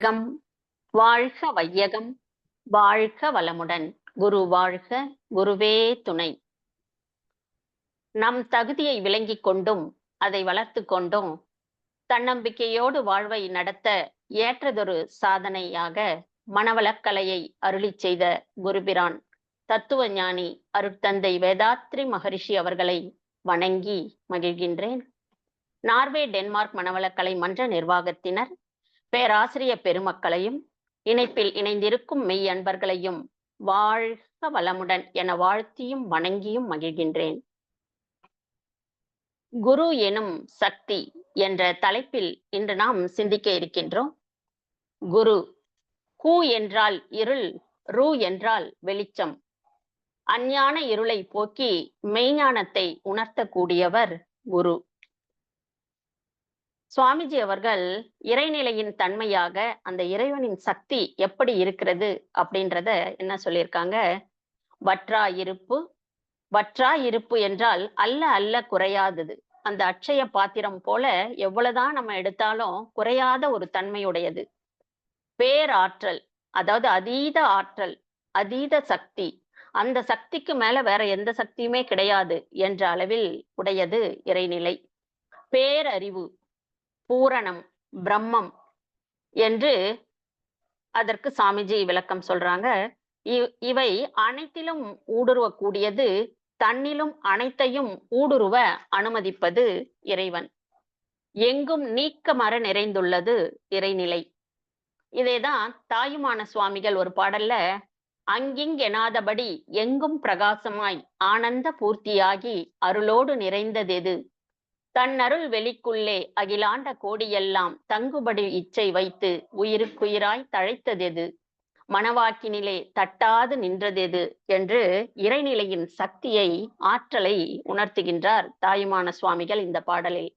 Come வாழ்க வையகம் வாழ்க வளமுடன். குரு வாழ்க, குருவே துணை. நம் தகுதியை விளங்கிக் கொண்டும் அதை வளர்த்து கொண்டும் தன்னம்பிக்கையோடு வாழ்வை நடத்த ஏற்றதொரு சாதனையாக மனவளக்கலையை அருளிச் செய்த குருபிரான் தத்துவ ஞானி அருட்தந்தை வேதாத்ரி மகரிஷி அவர்களை வணங்கி மகிழ்கின்றேன். நார்வே டென்மார்க் மனவளக்கலை மன்ற நிர்வாகத்தினர், பேராசிரியர் பெருமக்களையும் இணைப்பில் இணைந்திருக்கும் மெய் அன்பர்களையும் வாழ்க வளமுடன் என வாழ்த்தியும் வணங்கியும் மகிழ்கின்றேன். குரு எனும் சக்தி என்ற தலைப்பில் இன்று நாம் சிந்திக்க இருக்கின்றோம். குரு, கு என்றால் இருள், ரு என்றால் வெளிச்சம். அஞ்ஞான இருளை போக்கி மெய்ஞானத்தை உணர்த்தக்கூடியவர் குரு. சுவாமிஜி அவர்கள் இறைநிலையின் தன்மையாக அந்த இறைவனின் சக்தி எப்படி இருக்கிறது அப்படின்றத என்ன சொல்லியிருக்காங்க? வற்றா இருப்பு. வற்றா இருப்பு என்றால் அல்ல அல்ல குறையாதது. அந்த அட்சய பாத்திரம் போல எவ்வளவுதான் நம்ம எடுத்தாலும் குறையாத ஒரு தன்மையுடையது. பேராற்றல், அதாவது அதீத ஆற்றல், அதீத சக்தி. அந்த சக்திக்கு மேல வேற எந்த சக்தியுமே கிடையாது என்ற அளவில் உடையது இறைநிலை. பேரறிவு, பூரணம், பிரம்மம் என்று அதற்கு சாமிஜி விளக்கம் சொல்றாங்க. இவை அனைத்திலும் ஊடுருவக்கூடியது, தன்னிலும் அனைத்தையும் ஊடுருவ அனுமதிப்பது இறைவன். எங்கும் நீக்கமற நிறைந்துள்ளது இறைநிலை. இதேதான் தாயுமான சுவாமிகள் ஒரு பாடல்ல அங்கிங்கெனாதபடி எங்கும் பிரகாசமாய் ஆனந்த பூர்த்தியாகி அருளோடு நிறைந்ததெது, தன்னருள் வெளிக்குள்ளே அகிலாண்ட கோடியெல்லாம் தங்குபடி இச்சை வைத்து உயிருக்குயிராய் தழைத்ததெது, மனவாக்கினிலே தட்டாது நின்றதெது என்று இறைநிலையின் சக்தியை, ஆற்றலை உணர்த்துகின்றார் தாயுமான சுவாமிகள் இந்த பாடலில்.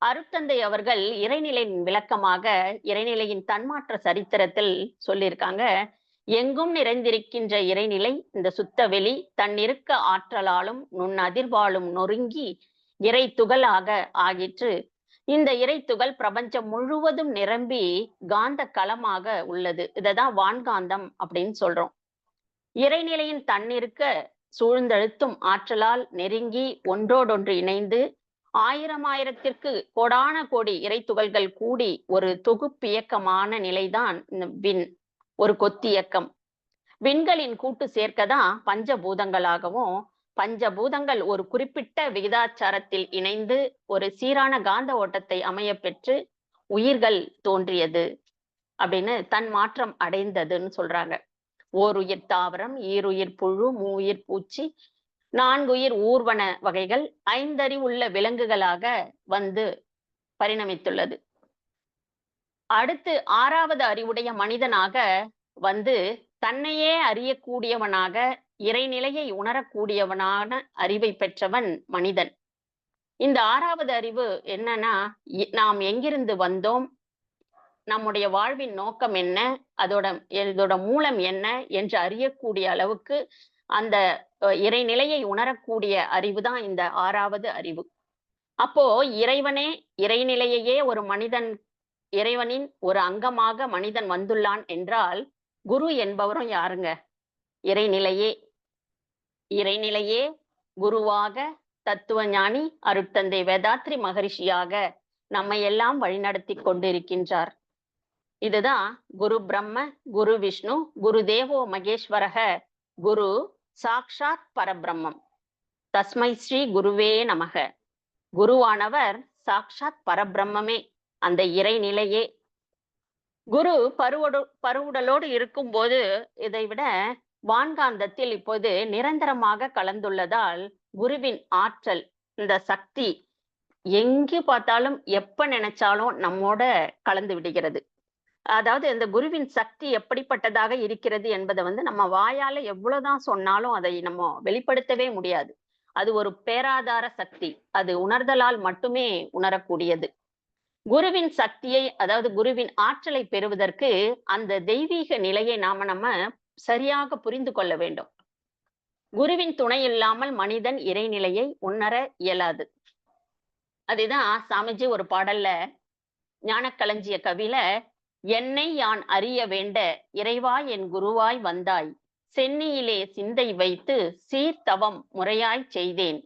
அருட்தந்தை அவர்கள் இறைநிலையின் விளக்கமாக இறைநிலையின் தன்மாற்ற சரித்திரத்தில் சொல்லியிருக்காங்க. எங்கும் நிறைந்திருக்கின்ற இறைநிலை இந்த சுத்தவெளி தன்னிருக்க ஆற்றலாலும் நுண் அதிர்வாலும் நொறுங்கி இறை துகளாக ஆகிற்று. இந்த இறை துகள் பிரபஞ்சம் முழுவதும் நிரம்பி காந்த களமாக உள்ளது. இததான் வான்காந்தம் அப்படின்னு சொல்றோம். இறைநிலையின் தன்னிருக்க சூழ்ந்தழுத்தும் ஆற்றலால் நெருங்கி ஒன்றோடொன்று இணைந்து ஆயிரத்திற்கு கோடான கோடி இறை துகள்கள் கூடி ஒரு தொகுப்பியக்கமான நிலைதான் இந்த விண், ஒரு கொத்தியக்கம். விண்களின் கூட்டு சேர்க்கதான் பஞ்சபூதங்களாகவும், பஞ்சபூதங்கள் ஒரு குறிப்பிட்ட விகிதாச்சாரத்தில் இணைந்து ஒரு சீரான காந்த ஓட்டத்தை அமைய பெற்று உயிர்கள் தோன்றியது அப்படின்னு தன் மாற்றம் அடைந்ததுன்னு சொல்றாங்க. ஓருயிர் தாவரம், ஈருயிர் புழு, மூவுயிர் பூச்சி, நான்குயிர் ஊர்வன வகைகள், ஐந்தறிவுள்ள விலங்குகளாக வந்து பரிணமித்துள்ளது. அடுத்து ஆறாவது அறிவுடைய மனிதனாக வந்து தன்னையே அறியக்கூடியவனாக, இறைநிலையை உணரக்கூடியவனான அறிவை பெற்றவன் மனிதன். இந்த ஆறாவது அறிவு என்னன்னா, நாம் எங்கிருந்து வந்தோம், நம்முடைய வாழ்வின் நோக்கம் என்ன, இதோட மூலம் என்ன என்று அறியக்கூடிய அளவுக்கு அந்த இறைநிலையை உணரக்கூடிய அறிவுதான் இந்த ஆறாவது அறிவு. அப்போ இறைவனே, இறைநிலையையே ஒரு மனிதன், இறைவனின் ஒரு அங்கமாக மனிதன் வந்துள்ளான் என்றால் குரு என்பவரும் யாருங்க? இறைநிலையே. இறைநிலையே குருவாக தத்துவ ஞானி அருட்தந்தை வேதாத்ரி மகரிஷியாக நம்மை எல்லாம் வழிநடத்தி கொண்டிருக்கின்றார். இதுதான் குரு பிரம்ம, குரு விஷ்ணு, குரு தேவோ மகேஸ்வரக, குரு சாக்ஷாத் பரபிரம்மம், தஸ்மை ஸ்ரீ குருவே நமக. குருவானவர் சாக்ஷாத் பரபிரம்மே, அந்த இறைநிலையே. குரு பருவுடலோடு இருக்கும்போது இதை விட வான்காந்தத்தில் இப்போது நிரந்தரமாக கலந்துள்ளதால் குருவின் ஆற்றல், இந்த சக்தி எங்கு பார்த்தாலும் எப்ப நினைச்சாலும் நம்மோட கலந்து விடுகிறது. அதாவது இந்த குருவின் சக்தி எப்படிப்பட்டதாக இருக்கிறது என்பதை நம்ம வாயால எவ்வளவுதான் சொன்னாலும் அதை நம்ம வெளிப்படுத்தவே முடியாது. அது ஒரு பேராதார சக்தி. அது உணர்தலால் மட்டுமே உணரக்கூடியது. குருவின் சக்தியை, அதாவது குருவின் ஆற்றலை பெறுவதற்கு அந்த தெய்வீக நிலையை நம்ம சரியாக புரிந்து கொள்ள வேண்டும். குருவின் துணை இல்லாமல் மனிதன் இறைநிலையை உணர இயலாது. அதுதான் சாமிஜி ஒரு பாடல்ல ஞானக்களஞ்சிய கவியில என்னை யான் அறிய வேண்ட இறைவா என் குருவாய் வந்தாய். சென்னியிலே சிந்தை வைத்து சீர்தவம் முறையாய்ச் செய்தேன்.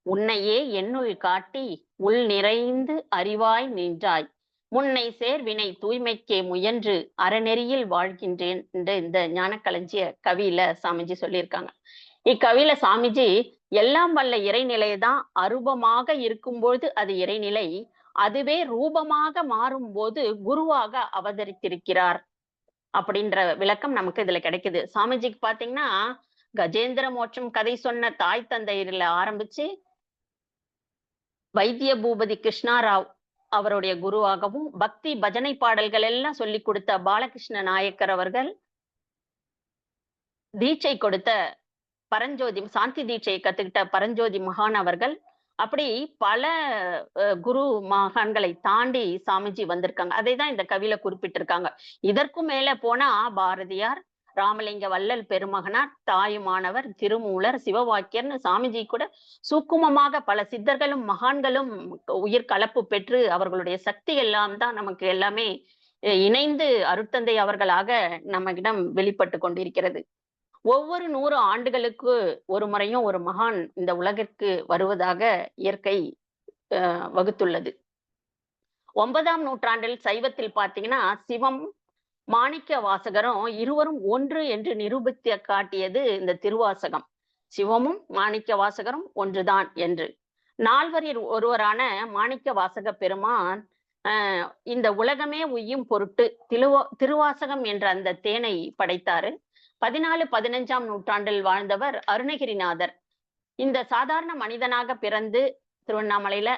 உன்னையே என்னுள் காட்டி உள் நிறைந்து அறிவாய் நின்றாய். முன்னை சேர்வினை தூய்மைக்கே முயன்று அறநெறியில் வாழ்கின்றேன் என்று இந்த ஞானக்களஞ்சிய கவியில சாமிஜி சொல்லியிருக்காங்க. இக்கவியில சாமிஜி எல்லாம் வல்ல இறைநிலையை தான் அரூபமாக இருக்கும்பொழுது அது இறைநிலை, அதுவே ரூபமாக மாறும்போது குருவாக அவதரித்திருக்கிறார் அப்படின்ற விளக்கம் நமக்கு இதுல கிடைக்குது. சாமிஜிக்கு பாத்தீங்கன்னா கஜேந்திர மோட்சம் கதை சொன்ன தாய் தந்தையர்ல ஆரம்பிச்சு வைத்திய பூபதி கிருஷ்ணாராவ் அவருடைய குருவாகவும், பக்தி பஜனை பாடல்கள் எல்லாம் சொல்லி கொடுத்த பாலகிருஷ்ண நாயக்கர் அவர்கள், தீட்சை கொடுத்த பரஞ்சோதி சாந்தி தீட்சையை கத்துக்கிட்ட பரஞ்சோதி மகான் அவர்கள், அப்படி பல குரு மகான்களை தாண்டி சாமிஜி வந்திருக்காங்க. அதைதான் இந்த கவியில குறிப்பிட்டிருக்காங்க. இதற்கும் மேல போனா பாரதியார், ராமலிங்க வள்ளல் பெருமகனார், தாயுமானவர், திருமூலர், சிவவாக்கியர்னு சாமிஜி கூட சூக்குமமாக பல சித்தர்களும் மகான்களும் உயிர் கலப்பு பெற்று அவர்களுடைய சக்தி எல்லாம் தான் நமக்கு எல்லாமே இணைந்து அருட்தந்தை அவர்களாக நம்மிடம் வெளிப்பட்டு கொண்டிருக்கிறது. ஒவ்வொரு 100 ஆண்டுகளுக்கு ஒரு முறையும் ஒரு மகான் இந்த உலகிற்கு வருவதாக இயற்கை வகுத்துள்ளது. 9ஆம் நூற்றாண்டில் சைவத்தில் பாத்தீங்கன்னா சிவம், மாணிக்க வாசகரும் இருவரும் ஒன்று என்று நிரூபித்து காட்டியது இந்த திருவாசகம். சிவமும் மாணிக்க வாசகரும் ஒன்றுதான் என்று. நால்வரில் ஒருவரான மாணிக்க வாசக பெருமான் இந்த உலகமே உய்யும் பொருட்டு திருவாசகம் என்ற அந்த தேனை படைத்தாரு. 14, 15ஆம் நூற்றாண்டில் வாழ்ந்தவர் அருணகிரிநாதர். இந்த சாதாரண மனிதனாக பிறந்து திருவண்ணாமலையில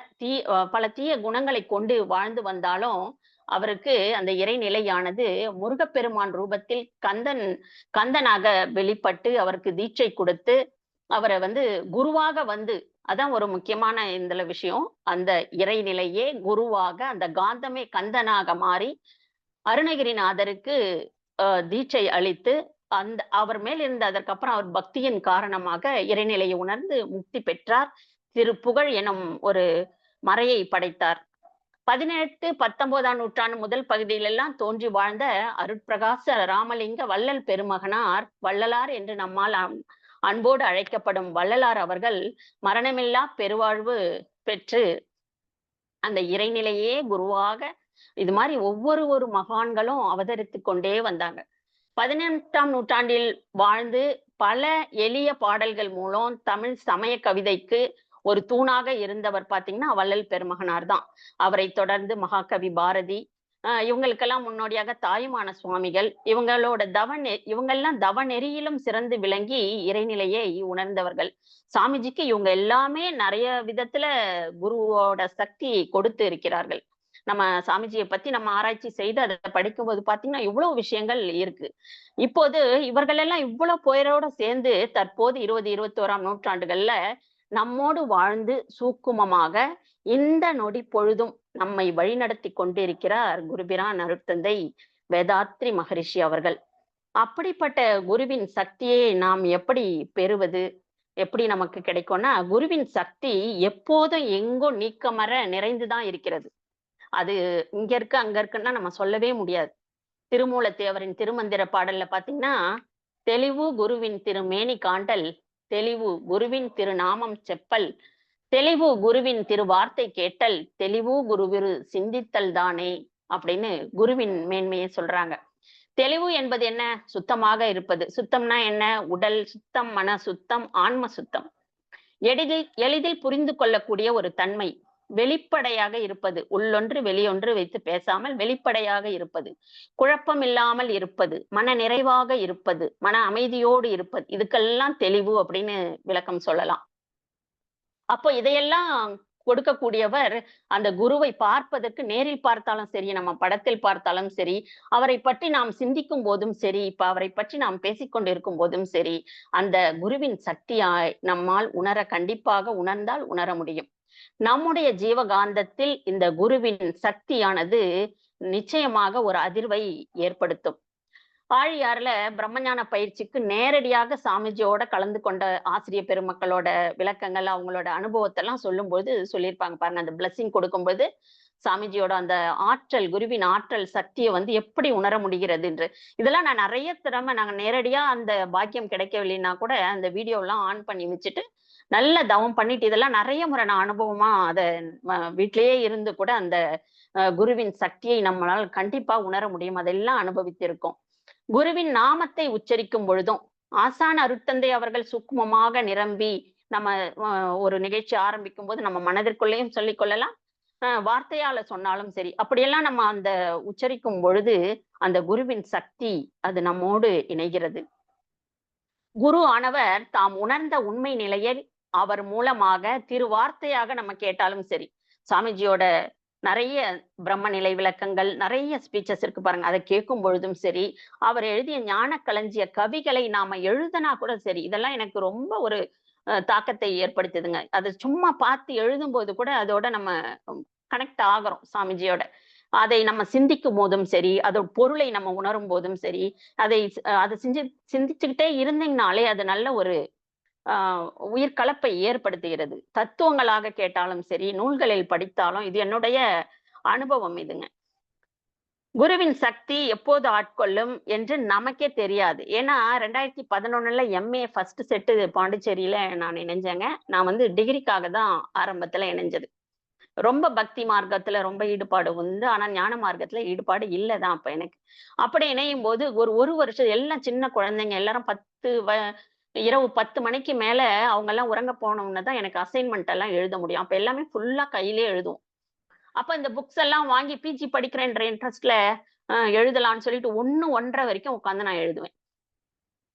பல தீய குணங்களை கொண்டு வாழ்ந்து வந்தாலும் அவருக்கு அந்த இறைநிலையானது முருகப்பெருமான் ரூபத்தில் கந்தனாக வெளிப்பட்டு அவருக்கு தீட்சை கொடுத்து அவரை குருவாக அதான் ஒரு முக்கியமான இந்த விஷயம். அந்த இறைநிலையே குருவாக அந்த காந்தமே கந்தனாக மாறி அருணகிரிநாதருக்கு தீட்சை அளித்து அவர் மேல் இருந்த அதற்கப்புறம் அவர் பக்தியின் காரணமாக இறைநிலையை உணர்ந்து முக்தி பெற்றார். திருப்புகழ் எனும் ஒரு மறையை படைத்தார். 18, 19ஆம் நூற்றாண்டு முதல் பகுதியிலெல்லாம் தோன்றி வாழ்ந்த அருட்பிரகாச ராமலிங்க வள்ளல் பெருமகனார், வள்ளலார் என்று நம்மால் அன்போடு அழைக்கப்படும் வள்ளலார் அவர்கள் மரணமில்லா பெருவாழ்வு பெற்று அந்த இறைநிலையே குருவாக இது மாதிரி ஒவ்வொரு மகான்களும் அவதரித்து கொண்டே வந்தாங்க. 18ஆம் நூற்றாண்டில் வாழ்ந்து பல எளிய பாடல்கள் மூலம் தமிழ் சமய கவிதைக்கு ஒரு தூணாக இருந்தவர் பாத்தீங்கன்னா வள்ளல் பெருமகனார் தான். அவரை தொடர்ந்து மகாகவி பாரதி, இவங்களுக்கெல்லாம் முன்னோடியாக தாயுமான சுவாமிகள், இவங்கெல்லாம் தவ நெறியிலும் சிறந்து விளங்கி இறைநிலையை உணர்ந்தவர்கள். சாமிஜிக்கு இவங்க எல்லாமே நிறைய விதத்துல குருவோட சக்தி கொடுத்து இருக்கிறார்கள். நம்ம சாமிஜியை பத்தி நம்ம ஆராய்ச்சி செய்து அதை படிக்கும்போது பாத்தீங்கன்னா இவ்வளவு விஷயங்கள் இருக்கு. இப்போது இவர்கள் எல்லாம் இவ்வளவு பேரோட சேர்ந்து தற்போது 20, 21ஆம் நூற்றாண்டுகள்ல நம்மோடு வாழ்ந்து சூக்குமமாக இந்த நொடி பொழுதும் நம்மை வழிநடத்தி கொண்டிருக்கிறார் குருபிரான் அருட்தந்தை வேதாத்ரி மகரிஷி அவர்கள். அப்படிப்பட்ட குருவின் சக்தியை நாம் எப்படி பெறுவது, எப்படி நமக்கு கிடைக்கும்னா, குருவின் சக்தி எப்போதும் எங்கோ நீக்கமற நிறைந்துதான் இருக்கிறது. அது இங்க இருக்கு அங்க இருக்குன்னா நம்ம சொல்லவே முடியாது. திருமூலத்தேவரின் திருமந்திர பாடல்ல பாத்தீங்கன்னா, தெளிவு குருவின் திருமேனி காண்டல், தெளிவு குருவின் திருநாமம் செப்பல், தெளிவு குருவின் திருவார்த்தை கேட்டல், தெளிவு குருவிரு சிந்தித்தல் தானே அப்படின்னு குருவின் மேன்மையை சொல்றாங்க. தெளிவு என்பது என்ன? சுத்தமாக இருப்பது. சுத்தம்னா என்ன? உடல் சுத்தம், மன சுத்தம், ஆன்ம சுத்தம். எளிதில் புரிந்து கொள்ளக்கூடிய ஒரு தன்மை. வெளிப்படையாக இருப்பது. உள்ளொன்று வெளியொன்று வைத்து பேசாமல் வெளிப்படையாக இருப்பது. குழப்பம் இல்லாமல் இருப்பது. மன நிறைவாக இருப்பது. மன அமைதியோடு இருப்பது. இதுக்கெல்லாம் தெளிவு அப்படின்னு விளக்கம் சொல்லலாம். அப்போ இதையெல்லாம் கொடுக்கக்கூடியவர் அந்த குருவை பார்ப்பதற்கு நேரில் பார்த்தாலும் சரி, நம்ம படத்தில் பார்த்தாலும் சரி, அவரை பற்றி நாம் சிந்திக்கும் போதும் சரி, இப்ப அவரை பற்றி நாம் பேசிக்கொண்டிருக்கும் போதும் சரி, அந்த குருவின் சக்தியாய் நம்மால் கண்டிப்பாக உணர்ந்தால் உணர முடியும். நம்முடைய ஜீவகாந்தத்தில் இந்த குருவின் சக்தியானது நிச்சயமாக ஒரு அதிர்வை ஏற்படுத்தும். ஆழியாறுல பிரம்மஞான பயிற்சிக்கு நேரடியாக சாமிஜியோட கலந்து கொண்ட ஆசிரியர் பெருமக்களோட விளக்கங்கள், அவங்களோட அனுபவத்தை எல்லாம் சொல்லும்போது சொல்லியிருப்பாங்க பாருங்க. அந்த பிளஸ்ஸிங் கொடுக்கும்போது சாமிஜியோட அந்த ஆற்றல், குருவின் ஆற்றல் சக்திய வந்து எப்படி உணர முடிகிறது என்று. இதெல்லாம் நான் நெறைய திறம நாங்க நேரடியா அந்த பாக்கியம் கிடைக்கவில்லைன்னா கூட, அந்த வீடியோலாம் ஆன் பண்ணி வச்சுட்டு, நல்ல தவம் பண்ணிட்டு இதெல்லாம் நெறைய முறை நான் அனுபவமா அத வீட்லயே இருந்து கூட அந்த குருவின் சக்தியை நம்மளால கண்டிப்பா உணர முடியும். அதெல்லாம் அனுபவித்திருக்கோம். குருவின் நாமத்தை உச்சரிக்கும் பொழுதும், ஆசான் அருட்தந்தை அவர்கள் சூக்குமமாக நிரம்பி, நம்ம அ ஒரு நிகழ்ச்சி ஆரம்பிக்கும்போது நம்ம மனதிற்குள்ளேயும் சொல்லிக் கொள்ளலாம். வார்த்தையால சொன்னாலும் சரி. அப்படியெல்லாம் நம்ம அந்த உச்சரிக்கும் பொழுது, அந்த குருவின் சக்தி அது நம்மோடு இணைகிறது. குரு ஆனவர் தாம் உணர்ந்த உண்மை நிலையை அவர் மூலமாக திருவார்த்தையாக நம்ம கேட்டாலும் சரி. சாமிஜியோட நெறைய பிரம்ம நிலை விளக்கங்கள், நெறைய ஸ்பீச்சஸ் இருக்கு பாருங்க. அத கேட்கும் பொழுதும் சரி, அவர் எழுதிய ஞான களஞ்சிய கவிகளை நாம எழுதுனா கூட சரி, இதெல்லாம் எனக்கு ரொம்ப ஒரு தாக்கத்தை ஏற்படுத்துதுங்க. அது சும்மா பார்த்து எழுதும்போது கூட அதோட நம்ம கனெக்ட் ஆகுறோம் சாமிஜியோட. அதை நம்ம சிந்திக்கும்போதும் சரி, அதோட பொருளை நம்ம உணரும்போதும் சரி, அதை அத சிந்திச்சுக்கிட்டே இருந்தீங்கனாலே அது நல்ல ஒரு ஆ உயிர் கலப்பை ஏற்படுத்துகிறது. தத்துவங்களாக கேட்டாலும் சரி, நூல்களில் படித்தாலும் இது என்னுடைய அனுபவம் இதுங்க. குருவின் சக்தி எப்போது ஆட்கொள்ளும் என்று நமக்கே தெரியாது. ஏன்னா 2011ல எம்.ஏ ஃபர்ஸ்ட் செட்டு பாண்டிச்சேரியில நான் இணைஞ்சேங்க. நான் வந்து டிகிரிக்காக தான் ஆரம்பத்துல இணைஞ்சது. ரொம்ப பக்தி மார்க்கத்துல ரொம்ப ஈடுபாடு உண்டு. ஆனா ஞான மார்க்கத்துல ஈடுபாடு இல்ல தான் அப்ப எனக்கு. அப்படி இணையும்போது ஒரு வருஷம் எல்லாம் சின்ன குழந்தைங்க எல்லாரும் 10 இரவு 10 மணிக்கு மேல அவங்கலாம் உறங்க போனோம்னு தான் எனக்கு அசைன்மென்ட் எல்லாம் எழுத முடியும். அப்ப எல்லாமே ஃபுல்லா கையிலேயே எழுதுவோம். அப்ப இந்த புக்ஸ் எல்லாம் வாங்கி பிஜி படிக்கிறேன்ற இன்ட்ரெஸ்ட்ல எழுதலாம்ன்னு சொல்லிட்டு 1, 1:30 வரைக்கும் உட்கார்ந்து நான் எழுதுவேன்.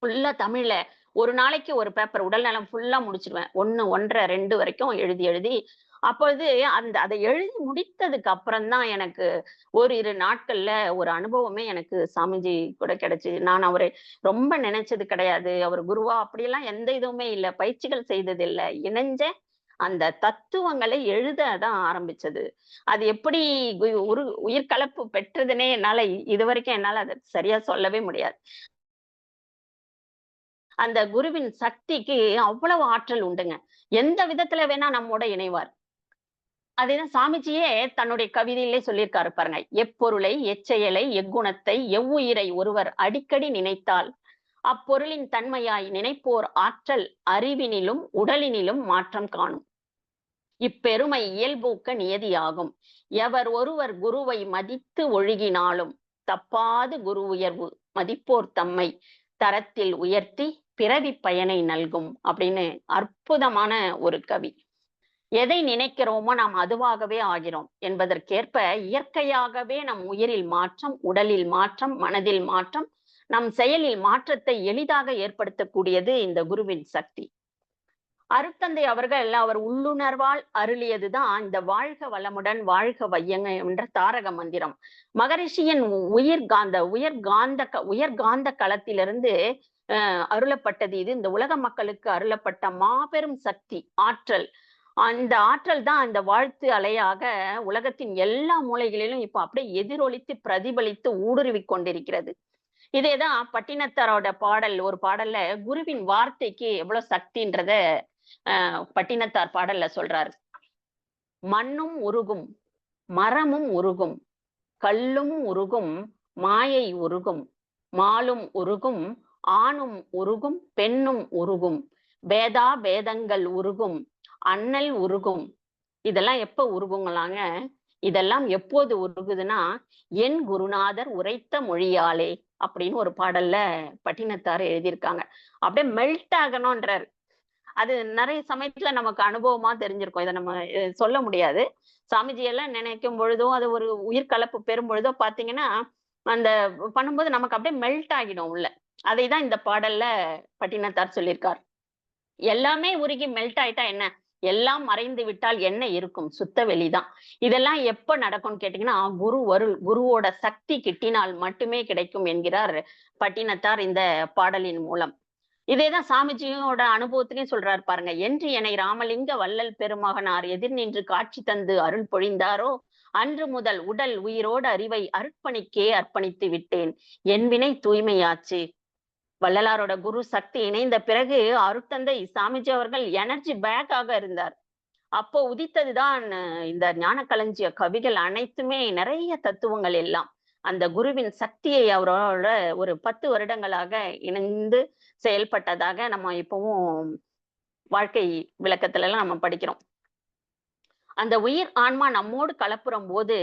ஃபுல்லா தமிழ்ல. ஒரு நாளைக்கு ஒரு பேப்பர் உடல்நலம் ஃபுல்லா முடிச்சுருவேன். 1, 1:30, 2 வரைக்கும் எழுதி, எழுதி அப்பொழுது அத எழுதி முடித்ததுக்கு அப்புறம் தான் எனக்கு ஓரிரு நாட்கள்ல ஒரு அனுபவமே எனக்கு சாமிஜி கூட கிடைச்சது. நான் அவரை ரொம்ப நினைச்சது கிடையாது. அவர் குருவா அப்படியெல்லாம் எந்த இதுவுமே இல்ல. பயிற்சிகள் செய்தது இல்ல. இணைஞ்சேன். அந்த தத்துவங்களை எழுத தான் ஆரம்பிச்சது. அது எப்படி உயிர் கலப்பு பெற்றதுன்னே என்னால இதுவரைக்கும் என்னால அத சரியா சொல்லவே முடியாது. அந்த குருவின் சக்திக்கு அவ்வளவு ஆற்றல் உண்டுங்க. எந்த விதத்துல வேணா நம்மோட இணைவார். அதேதான் சாமிஜியே தன்னுடைய கவிதையிலே சொல்லியிருக்காரு பாருங்க. எப்பொருளை, எச்செயலை, எக்குணத்தை, எவ்வுயிரை ஒருவர் அடிக்கடி நினைத்தால், அப்பொருளின் தன்மையாய் நினைப்போர் ஆற்றல் அறிவினிலும், உடலினிலும் மாற்றம் காணும். இப்பெருமை இயல்பூக்க நியதியாகும். எவர் ஒருவர் குருவை மதித்து ஒழுகினாலும், தப்பாது குரு உயர்வு மதிப்போர் தம்மை தரத்தில் உயர்த்தி பிறவிப் பயனை நல்கும் அப்படின்னு அற்புதமான ஒரு கவி. எதை நினைக்கிறோமோ நாம் அதுவாகவே ஆகிறோம் என்பதற்கேற்ப இயற்கையாகவே நம் உயிரில் மாற்றம், உடலில் மாற்றம், மனதில் மாற்றம், நம் செயலில் மாற்றத்தை எளிதாக ஏற்படுத்தக்கூடியது இந்த குருவின் சக்தி. அருட்தந்தை அவர்கள் அவர் உள்ளுணர்வால் அருளியதுதான் இந்த வாழ்க வளமுடன் வாழ்க வையங்க என்ற தாரக மந்திரம். மகரிஷியின் உயர்காந்த களத்திலிருந்து அருளப்பட்டது இது. இந்த உலக மக்களுக்கு அருளப்பட்ட மாபெரும் சக்தி, ஆற்றல். அந்த ஆற்றல் தான் அந்த வாழ்த்து அலையாக உலகத்தின் எல்லா மூலைகளிலும் இப்ப அப்படியே எதிரொலித்து பிரதிபலித்து ஊடுருவிக் கொண்டிருக்கிறது. இதேதான் பட்டினத்தாரோட ஒரு பாடல்ல குருவின் வார்த்தைக்கு எவ்வளவு சக்தின்றத பட்டினத்தார் பாடல்ல சொல்றாரு. மண்ணும் உருகும், மரமும் உருகும், கல்லும் உருகும், மாயை உருகும், மாலும் உருகும், ஆணும் உருகும், பெண்ணும் உருகும், பேதா பேதங்கள் உருகும், அண்ணல் உருகும். இதெல்லாம் எப்ப உருகுங்களாங்க? இதெல்லாம் எப்போது உருகுதுன்னா, என் குருநாதர் உரைத்த மொழியாலே அப்படின்னு ஒரு பாடல்ல பட்டினத்தார் எழுதியிருக்காங்க. அப்படியே மெல்ட் ஆகணும்ன்றாரு. அது நெறைய சமயத்துல நமக்கு அனுபவமா தெரிஞ்சிருக்கும். இத நம்ம சொல்ல முடியாது. சாமிஜி எல்லாம் நினைக்கும் பொழுதோ, அது ஒரு உயிர் கலப்பு பெறும் பொழுதோ பார்த்தீங்கன்னா, அந்த பண்ணும்போது நமக்கு அப்படியே மெல்ட் ஆகிடும் உள்ள. அதை தான் இந்த பாடல்ல பட்டினத்தார் சொல்லியிருக்கார். எல்லாமே உருகி மெல்ட் ஆயிட்டா என்ன? எல்லாம் மறைந்து விட்டால் என்ன இருக்கும்? சுத்த வெளிதான். இதெல்லாம் எப்ப நடக்கும்னு கேட்டீங்கன்னா, குருவோட சக்தி கிட்டினால் மட்டுமே கிடைக்கும் என்கிறார் பட்டினத்தார் இந்த பாடலின் மூலம். இதேதான் சாமிஜியோட அனுபவத்திலயும் சொல்றாரு பாருங்க. என்று என்னை ராமலிங்க வள்ளல் பெருமகனார் எதிர் நின்று காட்சி தந்து அருள் பொழிந்தாரோ, அன்று முதல் உடல் உயிரோடு அறிவை அர்ப்பணிக்கே அர்ப்பணித்து விட்டேன். என் வினை தூய்மையாச்சு. வள்ளலாரோட குரு சக்தி இணைந்த பிறகு அருட்தந்தை சாமிஜி அவர்கள் எனர்ஜி பேக் ஆக இருந்தார். அப்போ உதித்ததுதான் இந்த ஞானக்களஞ்சிய கவிகள் அனைத்துமே நிறைய தத்துவங்கள் எல்லாம். அந்த குருவின் சக்தியை அவரோட ஒரு 10 வருடங்களாக இணைந்து செயல்பட்டதாக நம்ம இப்பவும் வாழ்க்கை விளக்கத்துலலாம் நம்ம படிக்கிறோம். அந்த உயிர் ஆன்மா நம்மோடு கலப்புறம்போது,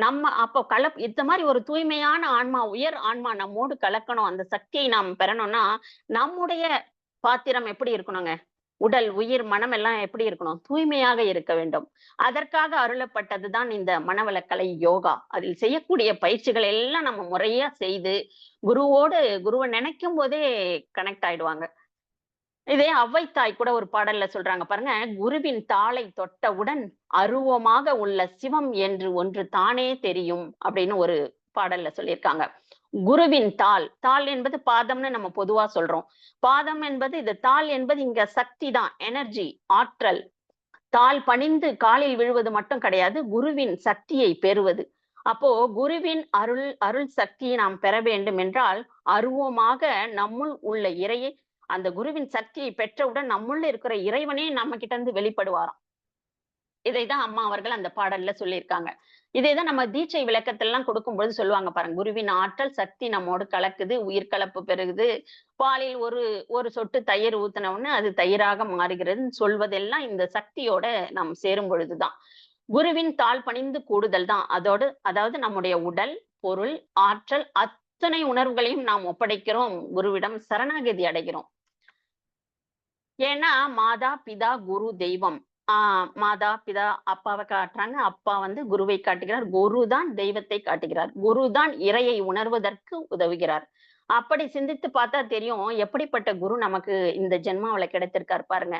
நம்ம அப்போ இந்த மாரி ஒரு தூய்மையான ஆன்மா, உயர் ஆன்மா நம்மோடு கலக்கணும். அந்த சக்தியை நாம் பெறணும்னா, நம்முடைய பாத்திரம் எப்படி இருக்கணுங்க? உடல், உயிர், மனம் எல்லாம் எப்படி இருக்கணும்? தூய்மையாக இருக்க வேண்டும். அதற்காக அருளப்பட்டது தான் இந்த மனவளக்கலை யோகா. அதில் செய்யக்கூடிய பயிற்சிகள் எல்லாம் நம்ம முறையா செய்து, குருவ நினைக்கும் போதே கனெக்ட் ஆயிடுவாங்க. இதே ஔவை தாய் கூட ஒரு பாடல்ல சொல்றாங்க பாருங்க, "குருவின் தாளை தொட்டவுடன் அருவமாக உள்ள சிவம் என்று ஒன்று தானே தெரியும்." அப்படின்னு ஒரு பாடல்ல சொல்லியிருக்காங்க. குருவின் தாள், தாள் என்பது பாதம்னு நம்ம பொதுவா சொல்றோம். பாதம் என்பது தாள் என்பது இங்க சக்தி தான், எனர்ஜி, ஆற்றல். தாள் பணிந்து காலில் விழுவது மட்டும் கிடையாது, குருவின் சக்தியை பெறுவது. அப்போ குருவின் அருள் அருள் சக்தியை நாம் பெற வேண்டும் என்றால், அருவமாக நம்முள் உள்ள இறையை அந்த குருவின் சக்தியை பெற்றவுடன் நம்முள்ள இருக்கிற இறைவனே நம்ம கிட்ட இருந்து வெளிப்படுவாராம். இதைதான் அம்மா அவர்கள் அந்த பாடல்ல சொல்லியிருக்காங்க. இதேதான் நம்ம தீட்சை விளக்கத்தெல்லாம் கொடுக்கும்பொழுது சொல்லுவாங்க பாருங்க. குருவின் ஆற்றல் சக்தி நம்மோடு கலக்குது, உயிர் கலப்பு பெருகுது. பாலில் ஒரு ஒரு சொட்டு தயிர் ஊத்துன உடனே அது தயிராக மாறுகிறதுன்னு சொல்வதெல்லாம் இந்த சக்தியோட நாம் சேரும் பொழுதுதான். குருவின் தாழ் பணிந்து கூடுதல் தான். அதாவது நம்முடைய உடல், பொருள், ஆற்றல் அத்தனை உணர்வுகளையும் நாம் ஒப்படைக்கிறோம். குருவிடம் சரணாகதி அடைகிறோம். ஏன்னா, மாதா, பிதா, குரு, தெய்வம். மாதா, பிதா அப்பாவ காட்டுறாங்க. அப்பா குருவை காட்டுகிறார். குரு தான் தெய்வத்தை காட்டுகிறார். குரு தான் இறையை உணர்வதற்கு உதவுகிறார். அப்படி சிந்தித்து பார்த்தா தெரியும், எப்படிப்பட்ட குரு நமக்கு இந்த ஜென்மாவுல கிடைத்திருக்கார் பாருங்க.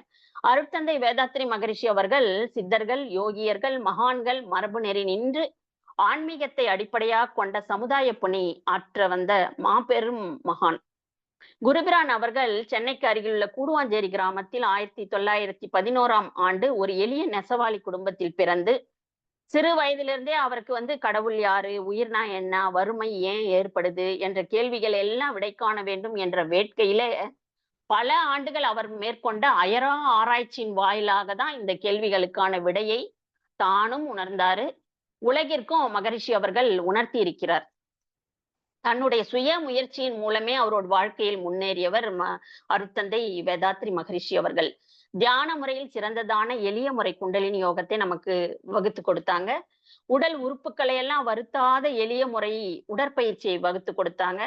அருட்தந்தை வேதாத்ரி மகரிஷி அவர்கள் சித்தர்கள், யோகியர்கள், மகான்கள் மரபு நெறி நின்று ஆன்மீகத்தை அடிப்படையாக கொண்ட சமுதாய பணி ஆற்ற வந்த மாபெரும் மகான். குருபிரான் அவர்கள் சென்னைக்கு அருகிலுள்ள கூடுவாஞ்சேரி கிராமத்தில் 1911ஆம் ஆண்டு ஒரு எளிய நெசவாளி குடும்பத்தில் பிறந்து, சிறு வயதிலிருந்தே அவருக்கு கடவுள் யாரு? உயிர்னா என்ன? வறுமை ஏன் ஏற்படுது? என்ற கேள்விகள் எல்லாம் விடை காண வேண்டும் என்ற வேட்கையிலே பல ஆண்டுகள் அவர் மேற்கொண்ட அயரா ஆராய்ச்சியின் வாயிலாக தான் இந்த கேள்விகளுக்கான விடையை தானும் உணர்ந்தாரு. உலகிற்கும் மகரிஷி அவர்கள் உணர்த்தி இருக்கிறார். தன்னுடைய சுய முயற்சியின் மூலமே அவரோட வாழ்க்கையில் முன்னேறியவர் அருட்தந்தை வேதாத்ரி மகரிஷி அவர்கள். தியான முறையில் சிறந்ததான எளிய முறை குண்டலினி யோகத்தை நமக்கு வகுத்து கொடுத்தாங்க. உடல் உறுப்புகளை எல்லாம் வருத்தாத எளிய முறை உடற்பயிற்சியை வகுத்து கொடுத்தாங்க.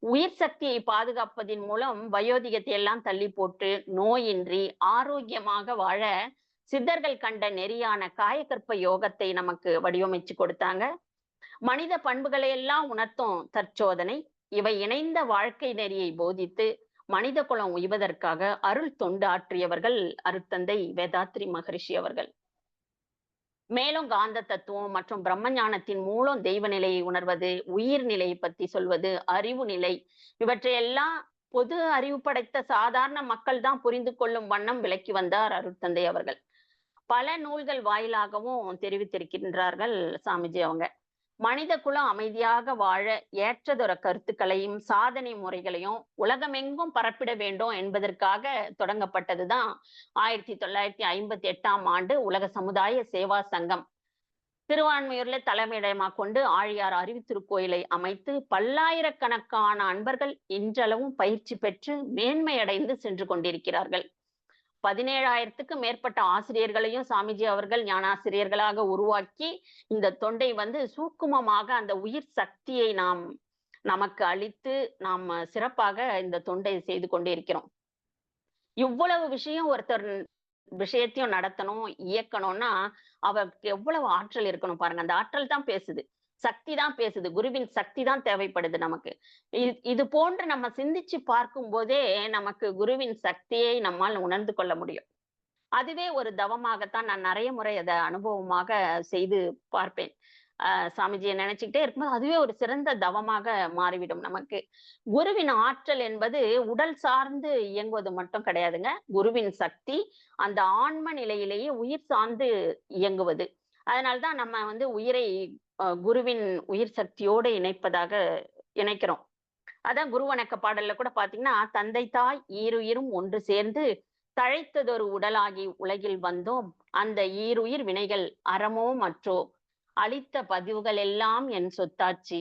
உயிர் சக்தியை பாதுகாப்பதின் மூலம் வயோதிகத்தை எல்லாம் தள்ளி போட்டு நோயின்றி ஆரோக்கியமாக வாழ சித்தர்கள் கண்ட நெறியான காயகற்ப யோகத்தை நமக்கு வடிவமைச்சு கொடுத்தாங்க. மனித பண்புகளை எல்லாம் உணர்த்தும் தற்சோதனை, இவை இணைந்த வாழ்க்கை நெறியை போதித்து மனித குலம் உய்வதற்காக அருள் தொண்டு ஆற்றியவர்கள் அருட்தந்தை வேதாத்ரி மகரிஷி அவர்கள். மேலும் காந்த தத்துவம் மற்றும் பிரம்ம ஞானத்தின் மூலம் தெய்வ நிலையை உணர்வது, உயிர் நிலையை பத்தி சொல்வது, அறிவு நிலை, இவற்றையெல்லாம் பொது அறிவு படைத்த சாதாரண மக்கள் தான் புரிந்து கொள்ளும் வண்ணம் விளக்கி வந்தார் அருட்தந்தை அவர்கள். பல நூல்கள் வாயிலாகவும் தெரிவித்திருக்கின்றார்கள் சாமிஜி அவங்க. மனித குலம் அமைதியாக வாழ ஏற்றதொரு கருத்துக்களையும் சாதனை முறைகளையும் உலகமெங்கும் பரப்பிட வேண்டும் என்பதற்காக தொடங்கப்பட்டதுதான் 1958ஆம் ஆண்டு உலக சமுதாய சேவா சங்கம். திருவான்மையூர்ல தலைமையிடமா கொண்டு ஆழியார் அறிவுத்திருக்கோயிலை அமைத்து பல்லாயிரக்கணக்கான அன்பர்கள் இன்றளவும் பயிற்சி பெற்று மேன்மையடைந்து சென்று கொண்டிருக்கிறார்கள். 17,000க்கும் மேற்பட்ட ஆசிரியர்களையும் சாமிஜி அவர்கள் ஞானாசிரியர்களாக உருவாக்கி இந்த தொண்டை சூக்குமமாக அந்த உயிர் சக்தியை நமக்கு அளித்து நாம் சிறப்பாக இந்த தொண்டை செய்து கொண்டே இருக்கிறோம். இவ்வளவு விஷயம் ஒருத்தர் விஷயத்தையும் நடத்தணும், இயக்கணும்னா அவருக்கு எவ்வளவு ஆற்றல் இருக்கணும் பாருங்க. அந்த ஆற்றல் தான் பேசுது. சக்தி தான் பேசுது. குருவின் சக்தி தான் தேவைப்படுது நமக்கு. இது போன்று நம்ம சிந்திச்சு பார்க்கும் போதே நமக்கு குருவின் சக்தியை நம்மால் உணர்ந்து கொள்ள முடியும். அதுவே ஒரு தவமாகத்தான் நான் நிறைய முறை அத அனுபவமாக செய்து பார்ப்பேன். சாமிஜியை நினைச்சுக்கிட்டே இருக்கும்போது அதுவே ஒரு சிறந்த தவமாக மாறிவிடும் நமக்கு. குருவின் ஆற்றல் என்பது உடல் சார்ந்து இயங்குவது மட்டும் கிடையாதுங்க. குருவின் சக்தி அந்த ஆன்ம நிலையிலேயே உயிர் சார்ந்து இயங்குவது. அதனால்தான் நம்ம உயிரை குருவின் உயிர் சக்தியோடு இணைக்கிறோம். அதான் குரு வணக்க பாடல்ல கூட பாத்தீங்கன்னா, தந்தை தாய் ஈருயிரும் ஒன்று சேர்ந்து தழைத்ததொரு உடலாகி உலகில் வந்தோம். அந்த ஈருயிர் வினைகள் அறமோ மற்றோ அளித்த பதிவுகள் எல்லாம் என் சொத்தாட்சி.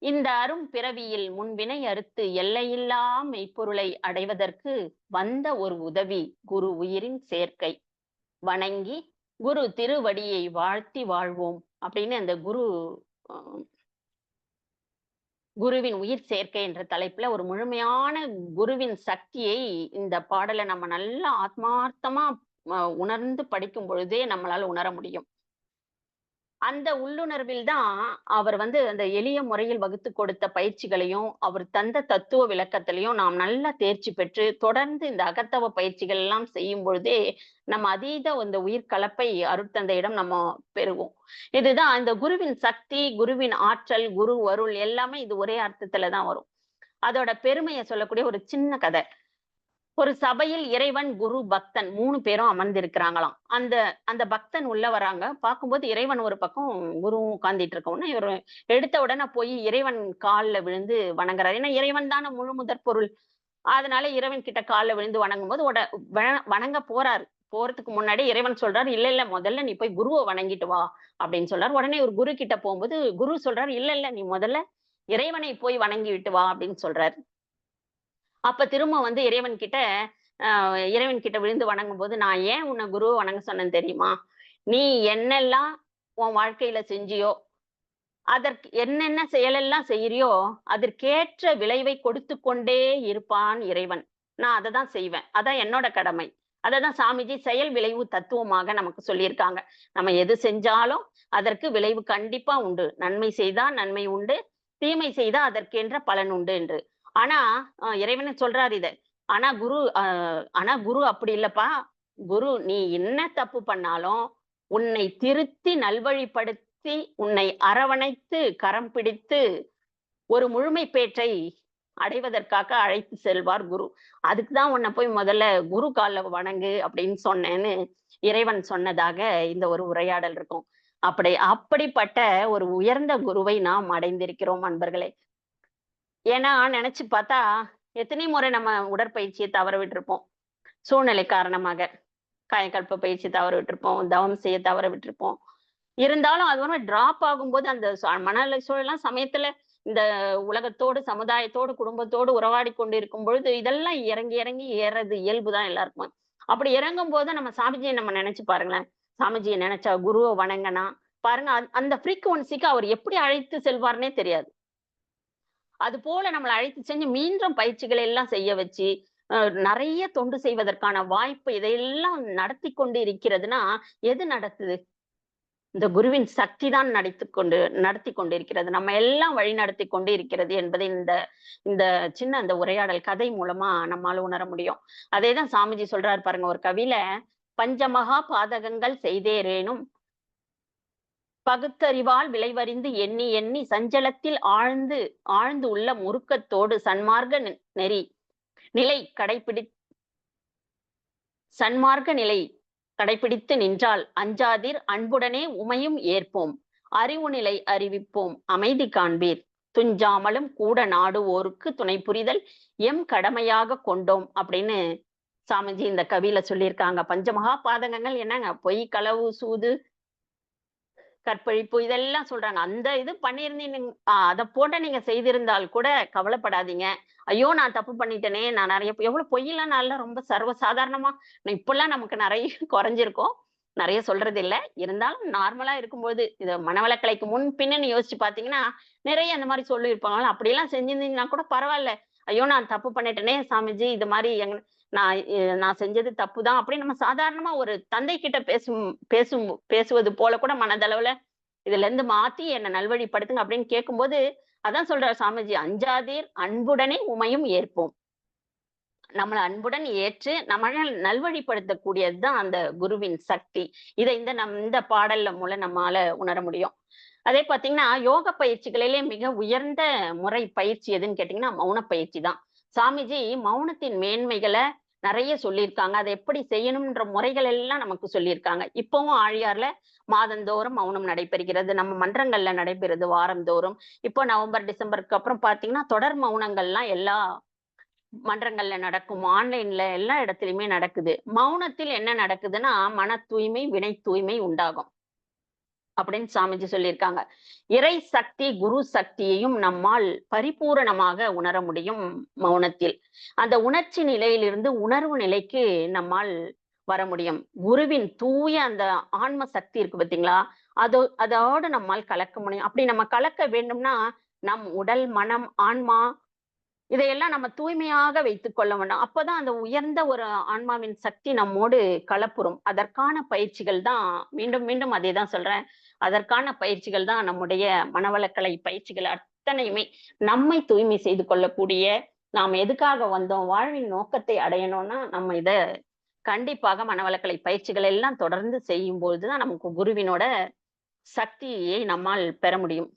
இந்த அரும் பிறவியில் முன்வினை அறுத்து எல்லையில்லா மெய்ப்பொருளை அடைவதற்கு வந்த ஒரு உதவி குரு உயிரின் சேர்க்கை. வணங்கி குரு திருவடியை வாழ்த்தி வாழ்வோம் அப்படின்னு அந்த குருவின் உயிர் சேர்க்கை என்ற தலைப்புல ஒரு முழுமையான குருவின் சக்தியை இந்த பாடலை நம்ம நல்லா ஆத்மார்த்தமா உணர்ந்து படிக்கும் பொழுதே நம்மளால உணர முடியும். அந்த உள்ளுணர்வில் தான் அவர் அந்த எளிய முறையில் வகுத்து கொடுத்த பயிற்சிகளையும், அவர் தந்த தத்துவ விளக்கத்திலையும் நாம் நல்லா தேர்ச்சி பெற்று, தொடர்ந்து இந்த அகத்தவ பயிற்சிகள் எல்லாம் செய்யும் பொழுதே, நம்ம அதீத அந்த உயிர் கலப்பை அருட்தந்தையிடம் நம்ம பெறுவோம். இதுதான் இந்த குருவின் சக்தி, குருவின் ஆற்றல், குரு அருள் எல்லாமே இது ஒரே அர்த்தத்துல தான் வரும். அதோட பெருமைய சொல்லக்கூடிய ஒரு சின்ன கதை. ஒரு சபையில் இறைவன், குரு, பக்தன் 3 பேரும் அமர்ந்திருக்கிறாங்களாம். அந்த அந்த பக்தன் உள்ள வராங்க. பார்க்கும்போது இறைவன் ஒரு பக்கம், குருவும் உட்கார்ந்துட்டு இருக்கவுடனே இவரு எடுத்த உடனே போய் இறைவன் கால்ல விழுந்து வணங்குறாரு. ஏன்னா இறைவன் தானே முழு முதற் பொருள். அதனால இறைவன் கிட்ட கால்ல விழுந்து வணங்கும்போது வணங்க போறாரு. போறதுக்கு முன்னாடி இறைவன் சொல்றாரு, "இல்ல, இல்ல முதல்ல நீ போய் குருவ வணங்கிட்டு வா" அப்படின்னு சொல்றாரு. உடனே ஒரு குரு கிட்ட போகும்போது குரு சொல்றாரு, "இல்ல, இல்ல நீ முதல்ல இறைவனை போய் வணங்கி விட்டு வா" அப்படின்னு சொல்றாரு. அப்ப திரும்ப இறைவன் கிட்ட இறைவன் கிட்ட விழுந்து வணங்கும்போது, "நான் ஏன் உன்ன குருவ வணங்க சொன்னேன்னு தெரியுமா? நீ என்னெல்லாம் உன் வாழ்க்கையில செஞ்சியோ, அதற்கு என்னென்ன செயலெல்லாம் செய்றியோ, அதற்கேற்ற விளைவை கொடுத்துக் கொண்டே இருப்பான் இறைவன். நான் அததான் செய்வேன். அதான் என்னோட கடமை." அததான் சாமிஜி செயல் விளைவு தத்துவமாக நமக்கு சொல்லியிருக்காங்க. நம்ம எது செஞ்சாலும் அதற்கு விளைவு கண்டிப்பா உண்டு. நன்மை செய்தா நன்மை உண்டு, தீமை செய்தா அதற்கென்ற பலன் உண்டு என்று. ஆனா இறைவனே சொல்றாரு இத. ஆனா குரு அப்படி இல்லப்பா. குரு நீ என்ன தப்பு பண்ணாலும், உன்னை திருத்தி நல்வழிப்படுத்தி, உன்னை அரவணைத்து, கரம் பிடித்து, ஒரு முழுமை பேற்றை அடைவதற்காக அழைத்து செல்வார் குரு. அதுக்கு தான் உன்ன போய் முதல்ல குரு கால்ல வணங்கு அப்படின்னு சொன்னேன்னு இறைவன் சொன்னதாக இந்த ஒரு உரையாடல் இருக்கும். அப்படிப்பட்ட ஒரு உயர்ந்த குருவை நாம் அடைந்திருக்கிறோம் அன்பர்களே. ஏன்னா நெனச்சு பார்த்தா, எத்தனை முறை நம்ம உடற்பயிற்சிய தவற விட்டுருப்போம். சூழ்நிலை காரணமாக. காயகல்ப பயிற்சி தவற விட்டுருப்போம். தவம் செய்ய தவற விட்டுருப்போம். இருந்தாலும் அது டிராப் ஆகும்போது அந்த மனநிலை சூழல்லாம் சமயத்துல இந்த உலகத்தோடு, சமுதாயத்தோடு, குடும்பத்தோடு உறவாடிக் கொண்டு இருக்கும் பொழுது, இதெல்லாம் இறங்கி, இறங்கி ஏறது இயல்பு தான் எல்லாருக்கும். அப்படி இறங்கும்போது நம்ம சாமிஜிய நம்ம நெனச்சு பாருங்களேன். சாமிஜிய நெனச்சா, குருவ வணங்குனா, பாருங்க அந்த ஃப்ரீக்வன்சிக்கு அவர் எப்படி அழைத்து செல்வார்ன்னே தெரியாது. அதுபோல நம்மள அழைத்து செஞ்சு மீண்டும் பயிற்சிகளை எல்லாம் செய்ய வச்சு, அ நெறைய தொண்டு செய்வதற்கான வாய்ப்பு இதையெல்லாம் நடத்திக் கொண்டு இருக்கிறதுன்னா, எது நடத்துது? இந்த குருவின் சக்தி தான் நடத்திக் கொண்டிருக்கிறது. நம்ம எல்லாம் வழிநடத்திக் கொண்டு இருக்கிறது என்பதை இந்த இந்த சின்ன அந்த உரையாடல் கதை மூலமா நம்மால உணர முடியும். அதேதான் சாமிஜி சொல்றாரு பாருங்க ஒரு கவியில, "பஞ்சமகா பாதகங்கள் செய்தேரேனும் பகுத்தறிவால் விளைவறிந்து எண்ணி எண்ணி சஞ்சலத்தில் ஆழ்ந்து ஆழ்ந்து உள்ள முறுக்கத்தோடு நெறி நிலை கடைபிடி சன்மார்க்க நிலை கடைபிடித்து நின்றால் அஞ்சாதீர் அன்புடனே உமையும் ஏற்போம். அறிவு நிலை அறிவிப்போம் அமைதி காண்பீர். துஞ்சாமலும் கூட நாடுவோருக்கு துணை புரிதல் எம் கடமையாக கொண்டோம்" அப்படின்னு சாமிஜி இந்த கவியில சொல்லியிருக்காங்க. பஞ்சமகா பாதகங்கள் என்னங்க? பொய், களவு, சூது, கற்பழிப்பு இதெல்லாம் சொல்றாங்க. அந்த இது பண்ணியிருந்தீங்க அத போன்ற நீங்க செய்திருந்தால் கூட கவலைப்படாதீங்க. ஐயோ! நான் தப்பு பண்ணிட்டேனே! நான் நெறைய எவ்வளவு பொய்யெல்லாம் நான்லாம் ரொம்ப சர்வசாதாரணமா இப்பல்லாம் நமக்கு நெறைய குறைஞ்சிருக்கும். நெறைய சொல்றது இல்ல. இருந்தாலும் நார்மலா இருக்கும்போது, இத மனவளக்கலைக்கு முன் பின்னுன்னு யோசிச்சு பார்த்தீங்கன்னா, நிறைய அந்த மாரி சொல்லியிருப்பாங்க. அப்படியெல்லாம் செஞ்சிருந்தீங்கன்னா கூட பரவால்ல. ஐயோ! நான் தப்பு பண்ணிட்டேனே சாமிஜி, இது மாரி நான் செஞ்சது தப்பு தான் அப்படின்னு நம்ம சாதாரணமா ஒரு தந்தை கிட்ட பேசுவது போல கூட மனதளவுல இதுலருந்து மாத்தி என்ன நல்வழிப்படுத்துங்க அப்படின்னு கேட்கும்போது, அதான் சொல்றாரு சாமிஜி, "அஞ்சாதீர் அன்புடனே உமையும் ஏற்போம்." நம்மள அன்புடன் ஏற்று நம்மள நல்வழிப்படுத்தக்கூடியது தான் அந்த குருவின் சக்தி. இத இந்த பாடல்ல மூலம் நம்மால உணர முடியும். அதே பார்த்தீங்கன்னா, யோக பயிற்சிகளிலே மிக உயர்ந்த முறை பயிற்சி எதுன்னு கேட்டீங்கன்னா, மௌன பயிற்சி தான். சாமிஜி மௌனத்தின் மேன்மைகள நெறைய சொல்லியிருக்காங்க. அத எப்படி செய்யணும்ன்ற முறைகள் எல்லாம் நமக்கு சொல்லியிருக்காங்க. இப்பவும் ஆழியார்ல மாதந்தோறும் மௌனம் நடைபெறுகிறது. நம்ம மன்றங்கள்ல நடைபெறுது வாரந்தோறும். இப்போ நவம்பர், டிசம்பருக்கு அப்புறம் பார்த்தீங்கன்னா, தொடர் மௌனங்கள்லாம் எல்லா மன்றங்கள்ல நடக்கும், ஆன்லைன்ல எல்லா இடத்துலயுமே நடக்குது. மௌனத்தில் என்ன நடக்குதுன்னா, மன தூய்மை, வினை தூய்மை உண்டாகும். அப்படின்னு சாமிஜி சொல்லியிருக்காங்க. இறை சக்தி, குரு சக்தியையும் நம்மால் பரிபூரணமாக உணர முடியும் மௌனத்தில். அந்த உணர்ச்சி நிலையிலிருந்து உணர்வு நிலைக்கு நம்மால் வர முடியும். குருவின் தூய அந்த ஆன்ம சக்தி இருக்கு பார்த்தீங்களா? அதோடு நம்மால் கலக்க முடியும். அப்படி நம்ம கலக்க வேண்டும்னா, நம் உடல், மனம், ஆன்மா இதையெல்லாம் நம்ம தூய்மையாக வைத்துக் கொள்ள வேண்டும். அப்பதான் அந்த உயர்ந்த ஒரு ஆன்மாவின் சக்தி நம்மோடு கலப்புறும். அதற்கான பயிற்சிகள் தான் மீண்டும் மீண்டும் அதே தான் சொல்றேன். அதற்கான பயிற்சிகள் தான் நம்முடைய மனவளக்கலை பயிற்சிகள் அத்தனையுமே நம்மை தூய்மை செய்து கொள்ளக்கூடிய, நாம் எதுக்காக வந்தோம்? வாழ்வின் நோக்கத்தை அடையணும்னா, நம்ம இத கண்டிப்பாக மனவளக்கலை பயிற்சிகள் எல்லாம் தொடர்ந்து செய்யும்பொழுது தான் நமக்கு குருவினோட சக்தியை நம்மால் பெற முடியும்.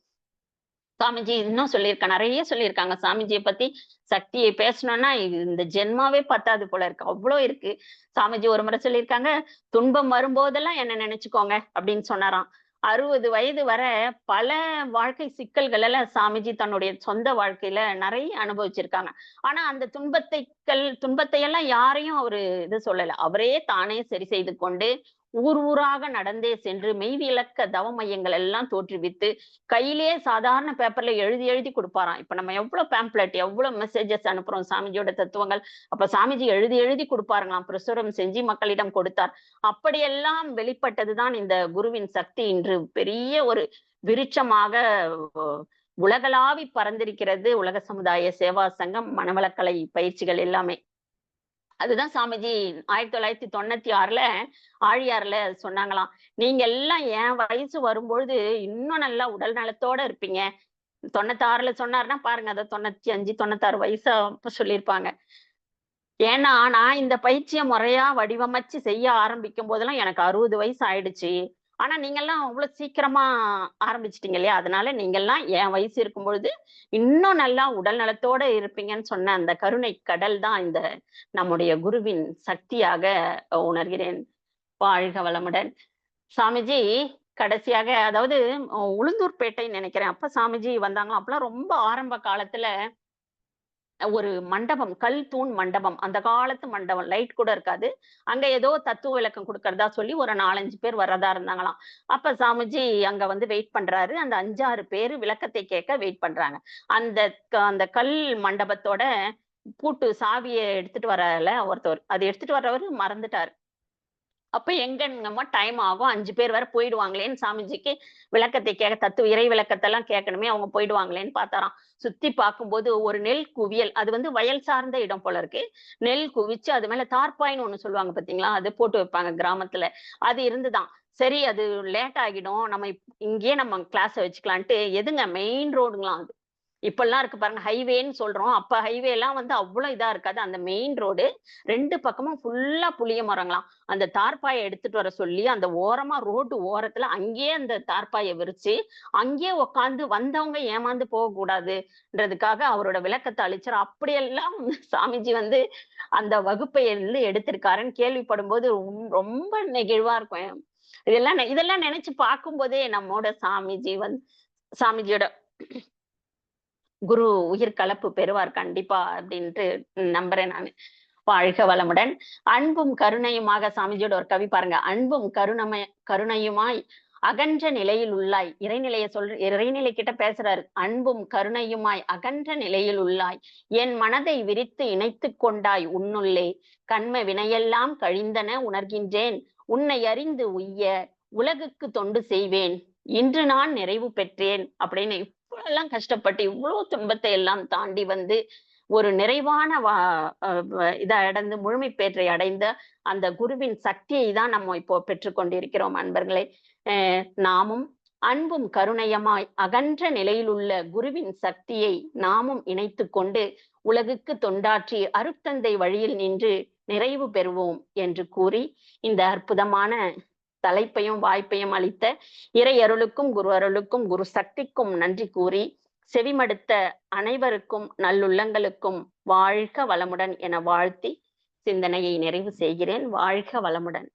சாமிஜி இன்னும் நெறைய சொல்லியிருக்காங்க. சாமிஜிய பத்தி சக்தியை பேசணும்னா, இந்த ஜென்மாவே பத்தாது போல இருக்கு. அவ்ளோ இருக்கு. சாமிஜி ஒரு முறை சொல்லியிருக்காங்க, "துன்பம் வரும்போதெல்லாம் என்ன நெனச்சுக்கோங்க" அப்படின்னு சொன்னாராம். 60 வயது வர பல வாழ்க்கை சிக்கல்கள் எல்லாம் சாமிஜி தன்னுடைய சொந்த வாழ்க்கையில நெறைய அனுபவிச்சிருக்காங்க. ஆனா அந்த துன்பத்தை எல்லாம் யாரையும் அவரு இது சொல்லல. அவரே தானே சரி செய்து கொண்டு, ஊர் ஊராக நடந்தே சென்று மெய்விளக்க தவ மையங்கள் எல்லாம் தோற்றுவித்து, கையிலேயே சாதாரண பேப்பர்ல எழுதி எழுதி குடுப்பாராம். இப்ப நம்ம எவ்ளோ பேம்ப்ளெட், எவ்ளோ மெசேஜஸ் அனுப்புறோம் சாமிஜியோட தத்துவங்கள். அப்ப சாமிஜி எழுதி எழுதி குடுப்பாருங்களாம். பிரசுரம் செஞ்சு மக்களிடம் கொடுத்தார். அப்படியெல்லாம் வெளிப்பட்டதுதான் இந்த குருவின் சக்தி இன்று பெரிய ஒரு விருட்சமாக ஒ உலகளாவி பறந்திருக்கிறது. உலக சமுதாய சேவா சங்கம், மனவளக்கலை பயிற்சிகள் எல்லாமே. அதுதான் சாமிஜி 1996ல ஆழியார்ல சொன்னாங்களாம். "நீங்க எல்லாம் என் வயசு வரும்பொழுது இன்னும் நல்லா உடல் நலத்தோட இருப்பீங்க." 96ல சொன்னாருன்னா பாருங்க, அத 95, 96 வயசு அப்ப சொல்லியிருப்பாங்க. ஏன்னா, நான் இந்த பயிற்சிய முறையா வடிவமைச்சு செய்ய ஆரம்பிக்கும் போதெல்லாம் எனக்கு 60 வயசு ஆயிடுச்சு. ஆனா, நீங்கலாம் அவ்ளோ சீக்கிரமா ஆரம்பிச்சுட்டீங்க இல்லையா? அதனால நீங்கலாம் என் வயசு இருக்கும்பொழுது, இன்னும் நல்லா உடல் நலத்தோட இருப்பீங்கன்னு சொன்ன அந்த கருணை கடல் தான் இந்த நம்முடைய குருவின் சக்தியாக உணர்கிறேன். வாழ்க வளமுடன். சாமிஜி கடைசியாக அதாவது உளுந்தூர்பேட்டைன்னு நெனைக்கிறேன். அப்ப சாமிஜி வந்தாங்களாம். அப்பலாம் ரொம்ப ஆரம்ப காலத்துல ஒரு மண்டபம், கல் தூண் மண்டபம். அந்த காலத்து மண்டபம். லைட் கூட இருக்காது. அங்க ஏதோ தத்துவ விளக்கம் குடுக்கிறதா சொல்லி ஒரு 4, 5 பேர் வர்றதா இருந்தாங்களாம். அப்ப சாமிஜி அங்க வந்து வெயிட் பண்றாரு. அந்த 5, 6 பேரு விளக்கத்தை கேட்க வெயிட் பண்றாங்க. அந்த அந்த கல் மண்டபத்தோட பூட்டு சாவிய எடுத்துட்டு வரார்ல ஒருத்தர். அத எடுத்துட்டு வர்றவரு மறந்துட்டாரு. அப்ப எங்கங்கம்மா டைம் ஆகும். 5 பேர் வேற போயிடுவாங்களேன்னு சாமிஜிக்கு விளக்கத்தை கேட்க இறை விளக்கத்தெல்லாம் கேட்கணுமே, அவங்க போயிடுவாங்களேன்னு பார்த்தாராம். சுத்தி பார்க்கும்போது ஒரு நெல் குவியல். அது வந்து வயல் சார்ந்த இடம் போல இருக்கு. நெல் குவிச்சு அது மேல தார்ப்பாய்ன்னு ஒண்ணு சொல்லுவாங்க பார்த்தீங்களா? அது போட்டு வைப்பாங்க கிராமத்துல. அது இருந்துதாம். சரி அது லேட் ஆகிடும். இங்கேயே நம்ம கிளாஸ வச்சுக்கலான்ட்டு எதுங்க மெயின் ரோடுங்களாம் அது. இப்பல்லாம் இருக்கு பாருங்க. ஹைவேன்னு சொல்றோம். அப்ப ஹைவேலாம் வந்து அவ்ளோ இதா இருக்காது. அந்த மெயின் ரோடு 2 பக்கமும் ஃபுல்லா புளிய மரங்களாம். அந்த தார்ப்பாய எடுத்துட்டு வர சொல்லி, அந்த ஓரமா ரோட்டு ஓரத்துல அங்கேயே அந்த தார்ப்பாய விரிச்சு, அங்கேயே உட்கார்ந்து வந்தவங்க ஏமாந்து போகக்கூடாதுன்றதுக்காக அவரோட விளக்கத்த அளிச்சாரு. அப்படியெல்லாம் வந்து சாமிஜி வந்து அந்த வகுப்பை வந்து எடுத்திருக்காருன்னு கேள்விப்படும்போது ரொம்ப நெகிழ்வா இருக்கும். இதெல்லாம் நெனச்சு பார்க்கும்போதே நம்மோட சாமிஜியோட குரு உயிர் கலப்பு பெறுவார் கண்டிப்பா அப்படின்ட்டு நம்புறேன் நானு. வாழ்க வளமுடன். அன்பும் கருணையுமாக சாமிஜியோட ஒரு கவி பாருங்க. அன்பும் கருணையுமாய் அகன்ற நிலையில் உள்ளாய். இறைநிலை கிட்ட பேசுறாரு. அன்பும் கருணையுமாய் அகன்ற நிலையில் உள்ளாய். என் மனதை விரித்து இணைத்துக் கொண்டாய் உன்னுள்ளே. கன்ம வினையெல்லாம் கழிந்தன உணர்கின்றேன். உன்னை அறிந்து உய்ய உலகுக்கு தொண்டு செய்வேன். இன்று நான் நிறைவு பெற்றேன் அப்படின்னு இவ்வளவு கஷ்டப்பட்டு இவ்வளவு துன்பத்தை எல்லாம் தாண்டி வந்து ஒரு நிறைவான இத அடைந்து முழுமை பேற்றை அடைந்த அந்த குருவின் சக்தியை தான் நம்ம இப்போ பெற்றுக்கொண்டிருக்கிறோம் அன்பர்களே. நாமும் அன்பும் கருணையமாய் அகன்ற நிலையில் உள்ள குருவின் சக்தியை நாமும் இணைத்துக் கொண்டு உலகுக்கு தொண்டாற்றி அருட்தந்தை வழியில் நின்று நிறைவு பெறுவோம் என்று கூறி இந்த அற்புதமான தலைப்பையும் வாய்ப்பையும் அளித்த இறை அருளுக்கும் குரு அருளுக்கும் குரு சக்திக்கும் நன்றி கூறி செவிமடுத்த அனைவருக்கும் நல்லுள்ளங்களுக்கும் வாழ்க வளமுடன் என வாழ்த்தி சிந்தனையை நிறைவு செய்கிறேன். வாழ்க வளமுடன்.